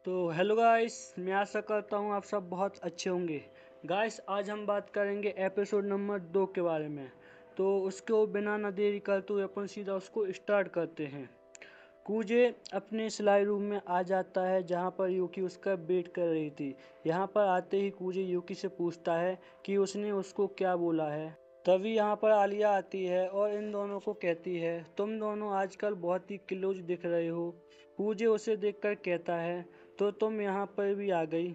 तो hello guys, मैं आशा करता हूँ आप सब बहुत अच्छे होंगे। गाइस, आज हम बात करेंगे एपिसोड नंबर 2 के बारे में। तो उसको बिना न देरी करते हुए अपन सीधा उसको स्टार्ट करते हैं। कूजे अपने सिलाई रूम में आ जाता है जहाँ पर यूकी उसका वेट कर रही थी। यहाँ पर आते ही कूजे यूकी से पूछता है कि उसने उसको क्या बोला है। तभी यहाँ पर आलिया आती है और इन दोनों को कहती है, तुम दोनों आजकल बहुत ही क्लोज दिख रहे हो। कूजे उसे देखकर कहता है, तो तुम यहाँ पर भी आ गई।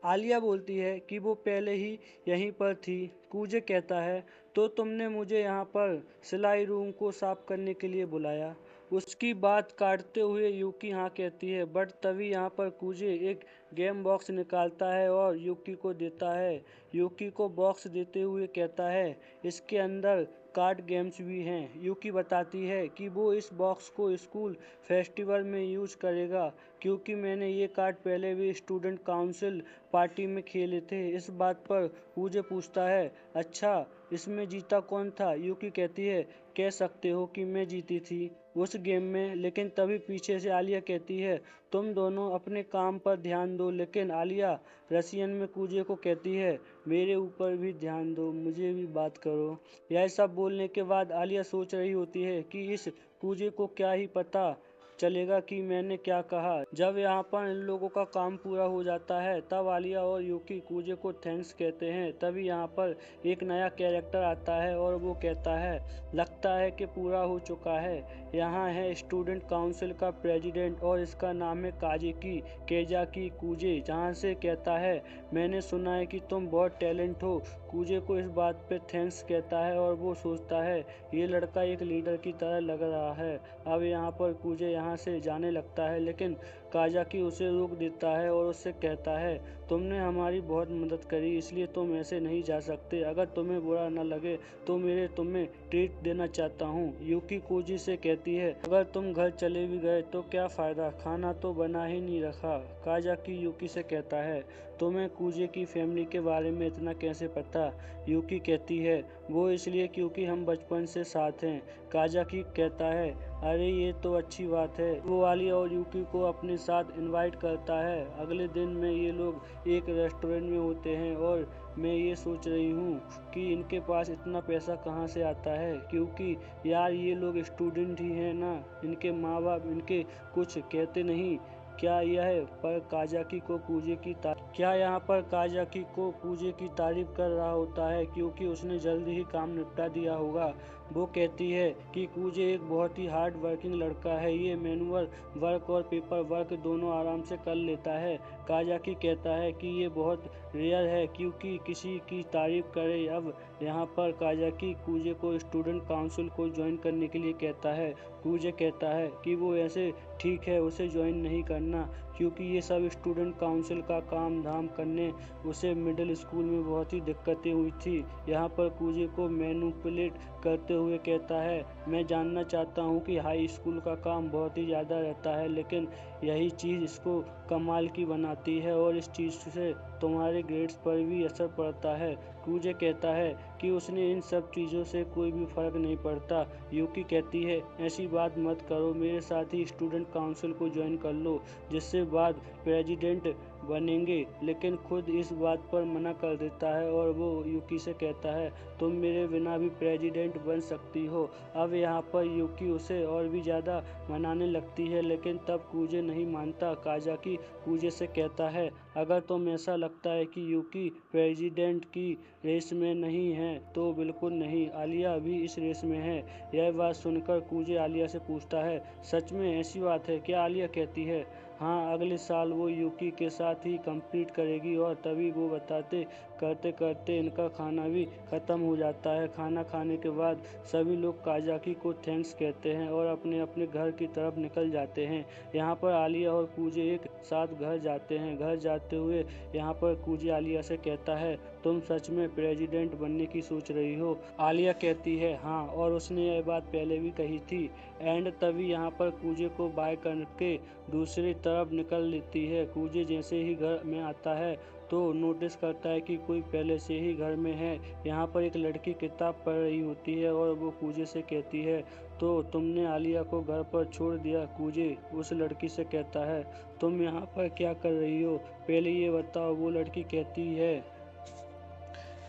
आलिया बोलती है कि वो पहले ही यहीं पर थी। कूजे कहता है, तो तुमने मुझे यहाँ पर सिलाई रूम को साफ करने के लिए बुलाया। उसकी बात काटते हुए यूकी हाँ कहती है, बट तभी यहाँ पर कूजे एक गेम बॉक्स निकालता है और यूकी को देता है। यूकी को बॉक्स देते हुए कहता है, इसके अंदर कार्ड गेम्स भी हैं। यूकी बताती है कि वो इस बॉक्स को स्कूल फेस्टिवल में यूज करेगा, क्योंकि मैंने ये कार्ड पहले भी स्टूडेंट काउंसिल पार्टी में खेले थे। इस बात पर कूजे पूछता है, अच्छा इसमें जीता कौन था? यूकी कहती है, कह सकते हो कि मैं जीती थी उस गेम में। लेकिन तभी पीछे से आलिया कहती है, तुम दोनों अपने काम पर ध्यान दो। लेकिन आलिया रसियन में कूजे को कहती है, मेरे ऊपर भी ध्यान दो, मुझे भी बात करो। यह सब बोलने के बाद आलिया सोच रही होती है कि इस कूजे को क्या ही पता चलेगा कि मैंने क्या कहा। जब यहाँ पर इन लोगों का काम पूरा हो जाता है तब आलिया और यूकी कूजे को थैंक्स कहते हैं। तभी यहाँ पर एक नया कैरेक्टर आता है और वो कहता है, लगता है कि पूरा हो चुका है। यहाँ है स्टूडेंट काउंसिल का प्रेसिडेंट और इसका नाम है काजेकी केजाकी कूजे। जहाँ से कहता है, मैंने सुना है कि तुम बहुत टैलेंट हो। कूजे को इस बात पे थैंक्स कहता है और वो सोचता है ये लड़का एक लीडर की तरह लग रहा है। अब यहाँ पर कूजे यहाँ से जाने लगता है, लेकिन काजाकी उसे रोक देता है और उससे कहता है, तुमने हमारी बहुत मदद करी, इसलिए तुम ऐसे नहीं जा सकते। अगर तुम्हें बुरा न लगे तो मेरे तुम्हें ट्रीट देना चाहता हूँ। यूकी कूजी से कहती है, अगर तुम घर चले भी गए तो क्या फायदा, खाना तो बना ही नहीं रखा। काजाकी यूकी से कहता है, तुम्हें कूजे की फैमिली के बारे में इतना कैसे पता? यूकी कहती है, वो इसलिए क्योंकि हम बचपन से साथ हैं। काजाकी कहता है, अरे ये तो अच्छी बात है। वो आलिया और यूकी को अपने साथ इनवाइट करता है। अगले दिन में ये लोग एक रेस्टोरेंट में होते हैं और मैं ये सोच रही हूँ कि इनके पास इतना पैसा कहाँ से आता है, क्योंकि यार ये लोग स्टूडेंट ही हैं ना, इनके माँ बाप इनके कुछ कहते नहीं। क्या यह पर काजाकी को कूजे की क्या यहाँ पर काजाकी को कूजे की तारीफ कर रहा होता है क्योंकि उसने जल्दी ही काम निपटा दिया होगा। वो कहती है कि कूजे एक बहुत ही हार्ड वर्किंग लड़का है, ये मैनुअल वर्क और पेपर वर्क दोनों आराम से कर लेता है। काजाकी कहता है कि ये बहुत रेयर है क्योंकि किसी की तारीफ करे। अब यहाँ पर काजाकी कूजे को स्टूडेंट काउंसिल को ज्वाइन करने के लिए कहता है। कूजे कहता है कि वो ऐसे ठीक है, उसे ज्वाइन नहीं करना, क्योंकि ये सब स्टूडेंट काउंसिल का काम धाम करने उसे मिडिल स्कूल में बहुत ही दिक्कतें हुई थी। यहाँ पर कूजे को मैनिपुलेट करते हुए कहता है, मैं जानना चाहता हूँ कि हाई स्कूल का काम बहुत ही ज़्यादा रहता है, लेकिन यही चीज़ इसको कमाल की बनाती है और इस चीज़ से तुम्हारे ग्रेड्स पर भी असर पड़ता है। कूजे कहता है कि उसने इन सब चीज़ों से कोई भी फर्क नहीं पड़ता। यूकी कहती है, ऐसी बात मत करो, मेरे साथ ही स्टूडेंट काउंसिल को ज्वाइन कर लो, जिससे बाद प्रेसिडेंट बनेंगे। लेकिन खुद इस बात पर मना कर देता है और वो यूकी से कहता है, तुम मेरे बिना भी प्रेसिडेंट बन सकती हो। अब यहाँ पर यूकी उसे और भी ज़्यादा मनाने लगती है, लेकिन तब कूजे नहीं मानता। काजाकी कूजे से कहता है, अगर तुम ऐसा लगता है कि यूकी प्रेसिडेंट की रेस में नहीं है तो बिल्कुल नहीं, आलिया भी इस रेस में है। यह बात सुनकर कूजे आलिया से पूछता है, सच में ऐसी बात है क्या? आलिया कहती है, हाँ, अगले साल वो यूकी के साथ ही कंप्लीट करेगी। और तभी वो बताते करते करते इनका खाना भी ख़त्म हो जाता है। खाना खाने के बाद सभी लोग काजाकी को थैंक्स कहते हैं और अपने अपने घर की तरफ निकल जाते हैं। यहाँ पर आलिया और कूजे एक साथ घर जाते हैं। घर जाते हुए यहाँ पर कूजे आलिया से कहता है, तुम सच में प्रेसिडेंट बनने की सोच रही हो? आलिया कहती है, हाँ, और उसने यह बात पहले भी कही थी। एंड तभी यहाँ पर कूजे को बाय करके दूसरी तरफ निकल लेती है। कूजे जैसे ही घर में आता है तो नोटिस करता है कि कोई पहले से ही घर में है। यहाँ पर एक लड़की किताब पढ़ रही होती है और वो कूजे से कहती है, तो तुमने आलिया को घर पर छोड़ दिया? कूजे उस लड़की से कहता है, तुम यहाँ पर क्या कर रही हो, पहले ये बताओ। वो लड़की कहती है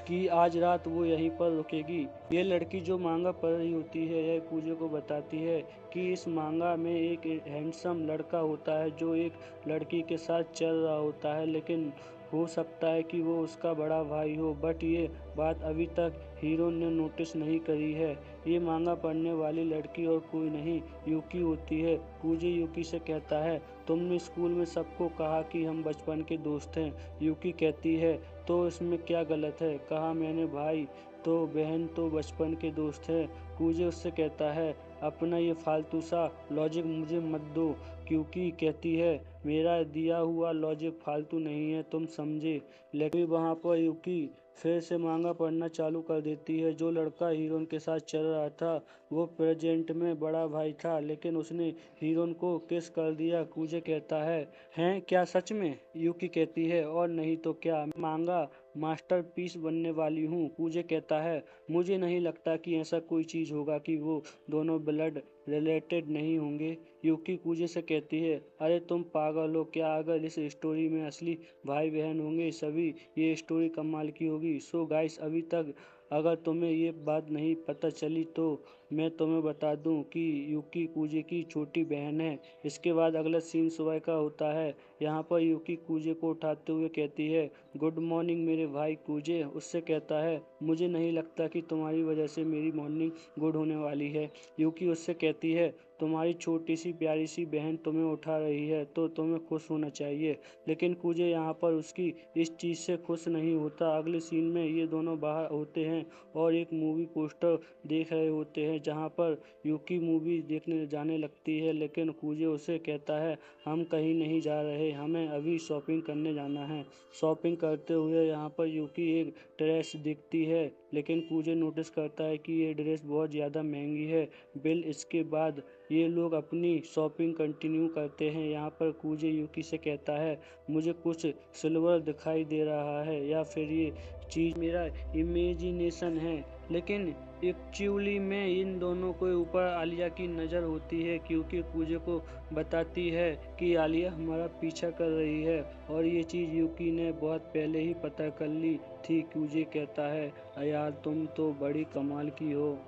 कि आज रात वो यहीं पर रुकेगी। ये लड़की जो मांगा पढ़ रही होती है यह कूजे को बताती है कि इस मांगा में एक हैंडसम लड़का होता है जो एक लड़की के साथ चल रहा होता है, लेकिन हो सकता है कि वो उसका बड़ा भाई हो। बट ये बात अभी तक हीरो ने नोटिस नहीं करी है। ये मांगा पढ़ने वाली लड़की और कोई नहीं, यूकी होती है। कूजे यूकी से कहता है, तुमने स्कूल में सबको कहा कि हम बचपन के दोस्त हैं। यूकी कहती है, तो इसमें क्या गलत है? कहा मैंने, भाई तो बहन तो बचपन के दोस्त हैं। कूजे उससे कहता है, अपना ये फालतू सा लॉजिक मुझे मत दो। क्योंकि कहती है, मेरा दिया हुआ लॉजिक फालतू नहीं है, तुम समझे। लेकिन वहाँ पर यूकी फिर से मांगा पढ़ना चालू कर देती है। जो लड़का हीरोइन के साथ चल रहा था वो प्रेजेंट में बड़ा भाई था, लेकिन उसने हीरोइन को किस कर दिया। कूजे कहता है, हैं क्या सच में? यूकी कहती है, और नहीं तो क्या, मांगा मास्टरपीस बनने वाली हूँ। कूजे कहता है, मुझे नहीं लगता कि ऐसा कोई चीज़ होगा कि वो दोनों ब्लड रिलेटेड नहीं होंगे। यूकी कूजे से कहती है, अरे तुम पागल हो क्या? अगर इस स्टोरी में असली भाई बहन होंगे सभी, ये स्टोरी कमाल की होगी। सो गाइस, अभी तक अगर तुम्हें ये बात नहीं पता चली तो मैं तुम्हें बता दूं कि यूकी कूजे की छोटी बहन है। इसके बाद अगला सीन सुबह का होता है। यहाँ पर यूकी कूजे को उठाते हुए कहती है, गुड मॉर्निंग मेरे भाई। कूजे उससे कहता है, मुझे नहीं लगता कि तुम्हारी वजह से मेरी मॉर्निंग गुड होने वाली है। यूकी उससे कहती है, तुम्हारी छोटी सी प्यारी सी बहन तुम्हें उठा रही है तो तुम्हें खुश होना चाहिए। लेकिन कूजे यहाँ पर उसकी इस चीज़ से खुश नहीं होता। अगले सीन में ये दोनों बाहर होते हैं और एक मूवी पोस्टर देख रहे होते हैं जहाँ पर यूकी मूवी देखने जाने लगती है, लेकिन कूजे उसे कहता है, हम कहीं नहीं जा रहे, हमें अभी शॉपिंग करने जाना है। शॉपिंग करते हुए यहाँ पर यूकी एक ड्रेस दिखती है, लेकिन कूजे नोटिस करता है कि ये ड्रेस बहुत ज़्यादा महंगी है। बिल इसके बाद ये लोग अपनी शॉपिंग कंटिन्यू करते हैं। यहाँ पर कूजे यूकी से कहता है, मुझे कुछ सिल्वर दिखाई दे रहा है या फिर ये चीज़ मेरा इमेजिनेशन है। लेकिन एक्चुअली में इन दोनों के ऊपर आलिया की नज़र होती है, क्योंकि कूजे को बताती है कि आलिया हमारा पीछा कर रही है और ये चीज़ यूकी ने बहुत पहले ही पता कर ली थी। कूजे कहता है, यार तुम तो बड़ी कमाल की हो,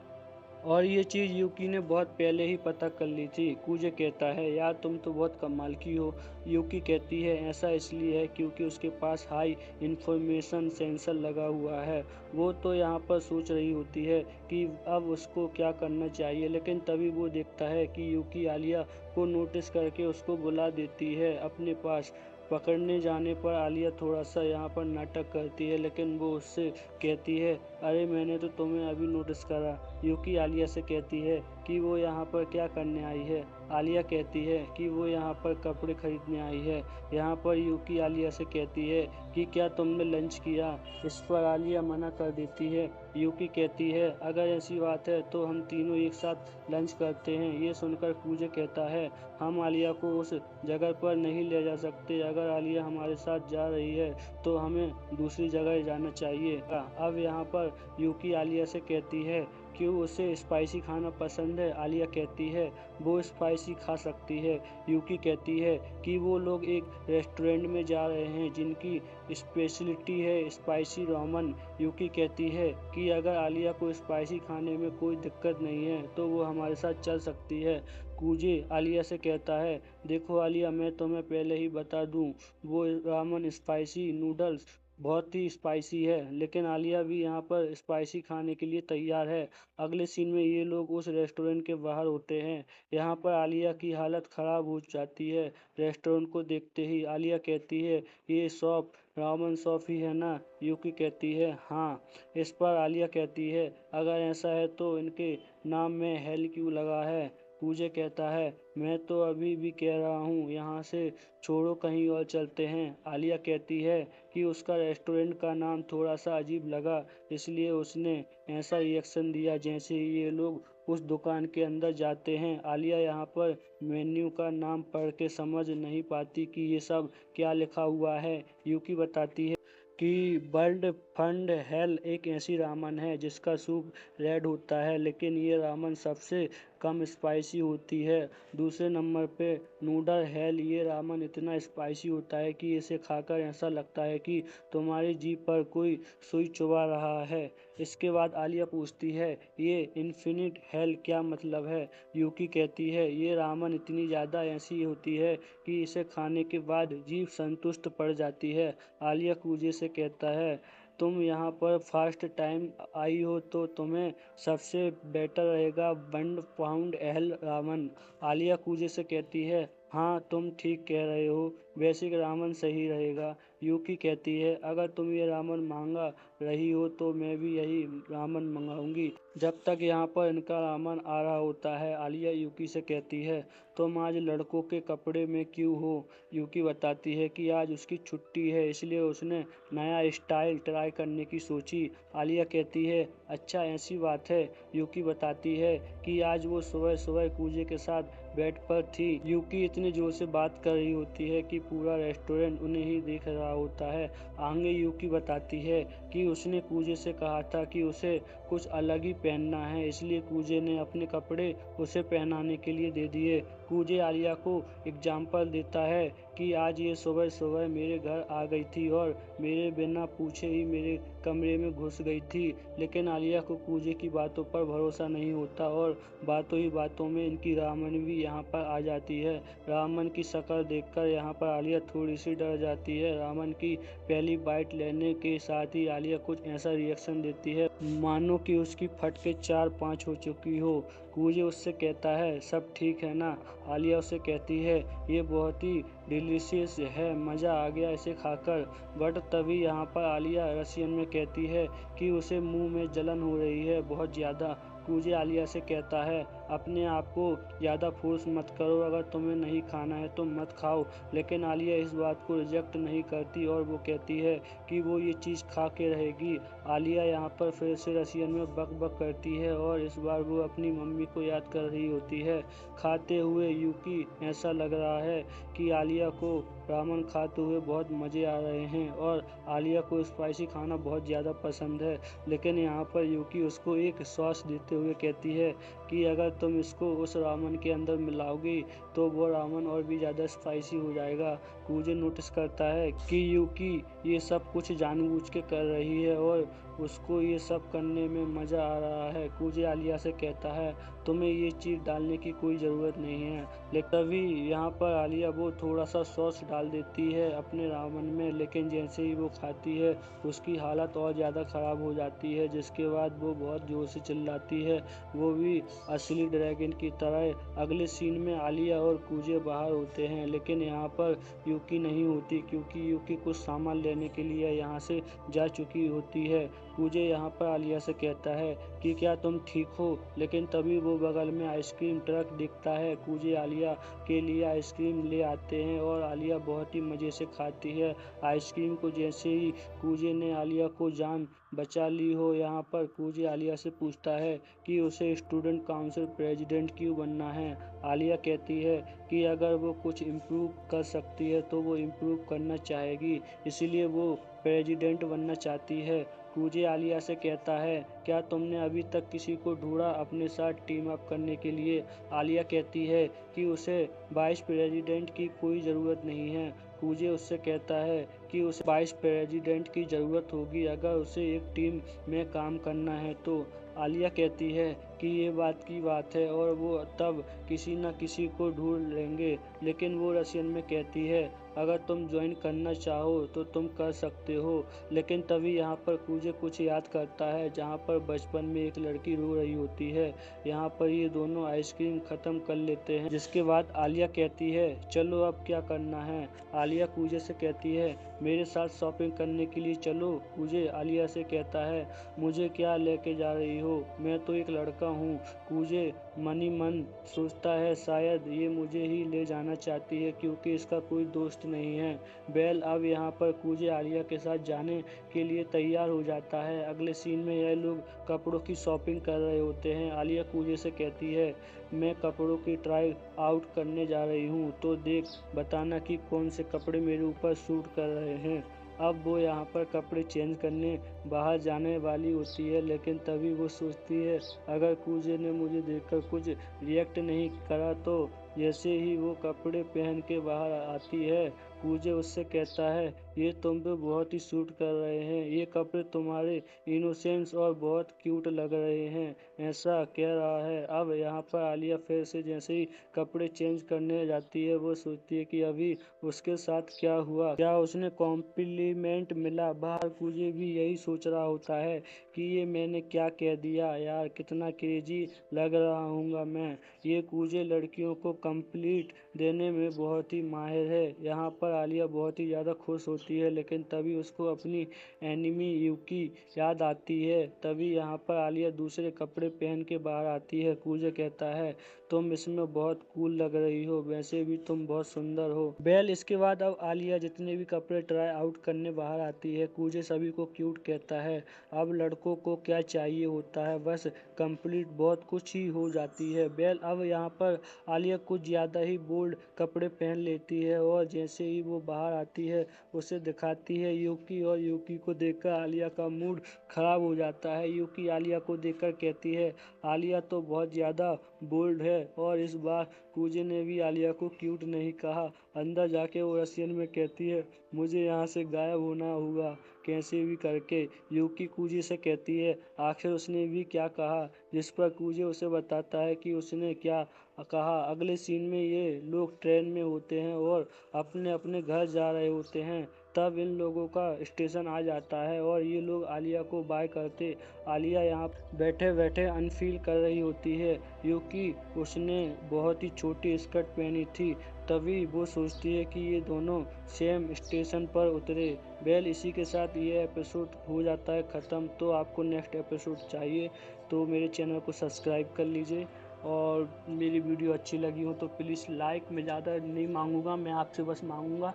और ये चीज़ यूकी ने बहुत पहले ही पता कर ली थी। कूजे कहता है, यार तुम तो बहुत कमाल की हो। यूकी कहती है, ऐसा इसलिए है क्योंकि उसके पास हाई इंफॉर्मेशन सेंसर लगा हुआ है। वो तो यहाँ पर सोच रही होती है कि अब उसको क्या करना चाहिए, लेकिन तभी वो देखता है कि यूकी आलिया को नोटिस करके उसको बुला देती है अपने पास। पकड़ने जाने पर आलिया थोड़ा सा यहाँ पर नाटक करती है, लेकिन वो उससे कहती है, अरे मैंने तो तुम्हें अभी नोटिस करा। यूकी आलिया से कहती है कि वो यहाँ पर क्या करने आई है। आलिया कहती है कि वो यहाँ पर कपड़े खरीदने आई है। यहाँ पर यूकी आलिया से कहती है कि क्या तुमने लंच किया। इस पर आलिया मना कर देती है। यूकी कहती है, अगर ऐसी बात है तो हम तीनों एक साथ लंच करते हैं। ये सुनकर कूजे कहता है, हम आलिया को उस जगह पर नहीं ले जा सकते। अगर आलिया हमारे साथ जा रही है तो हमें दूसरी जगह जाना चाहिए। अब यहाँ पर यूकी आलिया से कहती है कि उसे स्पाइसी खाना पसंद है। आलिया कहती है वो स्पाइसी खा सकती है। यूकी कहती है कि वो लोग एक रेस्टोरेंट में जा रहे हैं जिनकी स्पेशलिटी है स्पाइसी रामन। यूकी कहती है कि अगर आलिया को स्पाइसी खाने में कोई दिक्कत नहीं है तो वो हमारे साथ चल सकती है। कूजे आलिया से कहता है, देखो आलिया, मैं तुम्हें पहले ही बता दूं, वो रामन स्पाइसी नूडल्स बहुत ही स्पाइसी है। लेकिन आलिया भी यहाँ पर स्पाइसी खाने के लिए तैयार है। अगले सीन में ये लोग उस रेस्टोरेंट के बाहर होते हैं। यहाँ पर आलिया की हालत ख़राब हो जाती है। रेस्टोरेंट को देखते ही आलिया कहती है, ये शॉप रामन शॉप ही है ना? यूकी कहती है, हाँ। इस पर आलिया कहती है, अगर ऐसा है तो इनके नाम में हेल क्यों लगा है? कूजे कहता है, मैं तो अभी भी कह रहा हूँ, यहाँ से छोड़ो, कहीं और चलते हैं। आलिया कहती है कि उसका रेस्टोरेंट का नाम थोड़ा सा अजीब लगा, इसलिए उसने ऐसा रिएक्शन दिया जैसे ये लोग उस दुकान के अंदर जाते हैं। आलिया यहाँ पर मेन्यू का नाम पढ़ के समझ नहीं पाती कि ये सब क्या लिखा हुआ है। यूकी बताती है कि बर्ड फंड हेल एक ऐसी रामन है जिसका सूप रेड होता है, लेकिन ये रामन सबसे कम स्पाइसी होती है। दूसरे नंबर पे नूडल हेल, ये रामन इतना स्पाइसी होता है कि इसे खाकर ऐसा लगता है कि तुम्हारी जीभ पर कोई सुई चुभा रहा है। इसके बाद आलिया पूछती है ये इन्फिनिट हेल क्या मतलब है। यूकी कहती है ये रामन इतनी ज़्यादा ऐसी होती है कि इसे खाने के बाद जीभ संतुष्ट पड़ जाती है। आलिया कूजे से कहता है तुम यहाँ पर फर्स्ट टाइम आई हो तो तुम्हें सबसे बेटर रहेगा बंड पाउंड एल रामन। आलिया कूजे से कहती है हाँ तुम ठीक कह रहे हो, बेसिक रामन सही रहेगा। यूकी कहती है अगर तुम ये रामन मांगा रही हो तो मैं भी यही रामन मंगाऊंगी। जब तक यहाँ पर इनका रामन आ रहा होता है आलिया यूकी से कहती है तुम आज लड़कों के कपड़े में क्यों हो। यूकी बताती है कि आज उसकी छुट्टी है इसलिए उसने नया स्टाइल ट्राई करने की सोची। आलिया कहती है अच्छा ऐसी बात है। यूकी बताती है कि आज वो सुबह सुबह कूजे के साथ बेड पर थी। यूकी इतनी जोर से बात कर रही होती है कि पूरा रेस्टोरेंट उन्हें ही देख रहा होता है। आगे यूकी बताती है कि उसने कूजे से कहा था कि उसे कुछ अलग ही पहनना है, इसलिए कूजे ने अपने कपड़े उसे पहनाने के लिए दे दिए। कूजे आलिया को एग्जाम्पल देता है कि आज ये सुबह सुबह मेरे घर आ गई थी और मेरे बिना पूछे ही मेरे कमरे में घुस गई थी। लेकिन आलिया को कूजे की बातों पर भरोसा नहीं होता और बातों ही बातों में इनकी रामन भी यहाँ पर आ जाती है। रामन की शक्ल देखकर यहाँ पर आलिया थोड़ी सी डर जाती है। रामन की पहली बाइट लेने के साथ ही आलिया कुछ ऐसा रिएक्शन देती है मानो कि उसकी फट के 4-5 हो चुकी हो। कूजे उससे कहता है सब ठीक है ना। आलिया उससे कहती है ये बहुत ही डिलीशियस है, मज़ा आ गया इसे खाकर। बट तभी यहाँ पर आलिया रशियन में कहती है कि उसे मुंह में जलन हो रही है बहुत ज़्यादा। कूजे आलिया से कहता है अपने आप को ज़्यादा फोर्स मत करो, अगर तुम्हें नहीं खाना है तो मत खाओ। लेकिन आलिया इस बात को रिजेक्ट नहीं करती और वो कहती है कि वो ये चीज़ खा के रहेगी। आलिया यहाँ पर फिर से रशियन में बक बक करती है और इस बार वो अपनी मम्मी को याद कर रही होती है। खाते हुए यूकी ऐसा लग रहा है कि आलिया को रामन खाते हुए बहुत मज़े आ रहे हैं और आलिया को स्पाइसी खाना बहुत ज़्यादा पसंद है। लेकिन यहाँ पर यूकी उसको एक सॉस देते हुए कहती है कि अगर तुम इसको उस रामन के अंदर मिलाओगी तो वो रामन और भी ज़्यादा स्पाइसी हो जाएगा। कूजे नोटिस करता है कि यूकी ये सब कुछ जानबूझ के कर रही है और उसको ये सब करने में मज़ा आ रहा है। कूजे आलिया से कहता है तुम्हें ये चीज़ डालने की कोई ज़रूरत नहीं है। लेकिन तभी यहाँ पर आलिया वो थोड़ा सा सॉस डाल देती है अपने रामन में, लेकिन जैसे ही वो खाती है उसकी हालत और ज़्यादा ख़राब हो जाती है, जिसके बाद वो बहुत ज़ोर से चिल्लाती है, वो भी असली ड्रैगन की तरह। अगले सीन में आलिया और कूजे बाहर होते हैं, लेकिन यहाँ पर यूकी नहीं होती क्योंकि यूकी कुछ सामान लेने के लिए यहाँ से जा चुकी होती है। कूजे यहाँ पर आलिया से कहता है कि क्या तुम ठीक हो, लेकिन तभी वो बगल में आइसक्रीम ट्रक दिखता है। कूजे आलिया के लिए आइसक्रीम ले आते हैं और आलिया बहुत ही मज़े से खाती है आइसक्रीम को। जैसे ही कूजे ने आलिया को जान बचा ली हो, यहाँ पर कूजे आलिया से पूछता है कि उसे स्टूडेंट काउंसिल प्रेसिडेंट क्यों बनना है। आलिया कहती है कि अगर वो कुछ इम्प्रूव कर सकती है तो वो इम्प्रूव करना चाहेगी, इसीलिए वो प्रेसिडेंट बनना चाहती है। कूजे आलिया से कहता है क्या तुमने अभी तक किसी को ढूंढा अपने साथ टीम अप करने के लिए। आलिया कहती है कि उसे वाइस प्रेसिडेंट की कोई ज़रूरत नहीं है। कूजे उससे कहता है कि उसे वाइस प्रेसिडेंट की ज़रूरत होगी अगर उसे एक टीम में काम करना है तो। आलिया कहती है कि ये बात की बात है और वो तब किसी न किसी को ढूंढ लेंगे। लेकिन वो रशियन में कहती है अगर तुम ज्वाइन करना चाहो तो तुम कर सकते हो। लेकिन तभी यहाँ पर कूजे कुछ याद करता है जहाँ पर बचपन में एक लड़की रो रही होती है। यहाँ पर ये दोनों आइसक्रीम ख़त्म कर लेते हैं, जिसके बाद आलिया कहती है चलो अब क्या करना है। आलिया कूजे से कहती है मेरे साथ शॉपिंग करने के लिए चलो। कूजे आलिया से कहता है मुझे क्या लेके जा रही हो, मैं तो एक लड़का हूँ। कूजे मनी मन सोचता है शायद ये मुझे ही ले जाना चाहती है क्योंकि इसका कोई दोस्त नहीं है। बेल अब यहाँ पर कूजे आलिया के साथ जाने के लिए तैयार हो जाता है। अगले सीन में यह लोग कपड़ों की शॉपिंग कर रहे होते हैं। आलिया कूजे से कहती है, मैं कपड़ों की ट्राई आउट करने जा रही हूँ, तो देख बताना कि कौन से कपड़े मेरे ऊपर सूट कर रहे हैं। अब वो यहाँ पर कपड़े चेंज करने बाहर जाने वाली होती है, लेकिन तभी वो सोचती है अगर कूजे ने मुझे देखकर कुछ रिएक्ट नहीं करा तो। जैसे ही वो कपड़े पहन के बाहर आती है, कूजे उससे कहता है, ये तुम पे बहुत ही सूट कर रहे हैं, ये कपड़े तुम्हारे इनोसेंस और बहुत क्यूट लग रहे हैं, ऐसा कह रहा है। अब यहाँ पर आलिया फिर से जैसे ही कपड़े चेंज करने जाती है, वो सोचती है कि अभी उसके साथ क्या हुआ, क्या उसने कॉम्प्लीमेंट मिला। बाहर कूजे भी यही सोच रहा होता है कि ये मैंने क्या कह दिया यार, कितना क्रेजी लग रहा हूँगा मैं। ये कूजे लड़कियों को कंप्लीट देने में बहुत ही माहिर है। यहाँ पर आलिया बहुत ही ज़्यादा खुश होती है, लेकिन तभी उसको अपनी एनिमी यूकी याद आती है। तभी यहाँ पर आलिया दूसरे कपड़े पहन के बाहर आती है। कूजे कहता है, तुम इसमें बहुत कूल लग रही हो, वैसे भी तुम बहुत सुंदर हो। बेल इसके बाद अब आलिया जितने भी कपड़े ट्राई आउट करने बाहर आती है। कूजे सभी को क्यूट कहता है। अब लड़कों को क्या चाहिए होता है, बस कंप्लीट बहुत कुछ ही हो जाती है। बेल अब यहाँ पर आलिया कुछ ज़्यादा ही बोल्ड कपड़े पहन लेती है और जैसे ही वो बाहर आती है उसे दिखाती है यूकी, और यूकी को देखकर आलिया का मूड खराब हो जाता है। यूकी आलिया को देखकर कहती है, आलिया तो बहुत ज़्यादा बोल्ड है। और इस बार कूजे ने भी आलिया को क्यूट नहीं कहा। अंदर जाके वो रशियन में कहती है, मुझे यहाँ से गायब होना होगा कैसे भी करके। यूकी कूजे से कहती है आखिर उसने भी क्या कहा, जिस पर कूजे उसे बताता है कि उसने क्या कहा। अगले सीन में ये लोग ट्रेन में होते हैं और अपने अपने घर जा रहे होते हैं। तब इन लोगों का स्टेशन आ जाता है और ये लोग आलिया को बाय करते। आलिया यहाँ बैठे बैठे अनफील कर रही होती है क्योंकि उसने बहुत ही छोटी स्कर्ट पहनी थी। तभी वो सोचती है कि ये दोनों सेम स्टेशन पर उतरे। वेल इसी के साथ ये एपिसोड हो जाता है ख़त्म। तो आपको नेक्स्ट एपिसोड चाहिए तो मेरे चैनल को सब्सक्राइब कर लीजिए, और मेरी वीडियो अच्छी लगी हो तो प्लीज़ लाइक, मैं ज़्यादा नहीं मांगूंगा, मैं आपसे बस मांगूंगा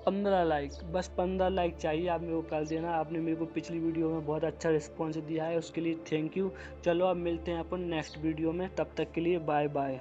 15 लाइक, बस 15 लाइक चाहिए, आप मेरे को कर देना। आपने मेरे को पिछली वीडियो में बहुत अच्छा रिस्पॉन्स दिया है, उसके लिए थैंक यू। चलो अब मिलते हैं अपन नेक्स्ट वीडियो में, तब तक के लिए बाय बाय।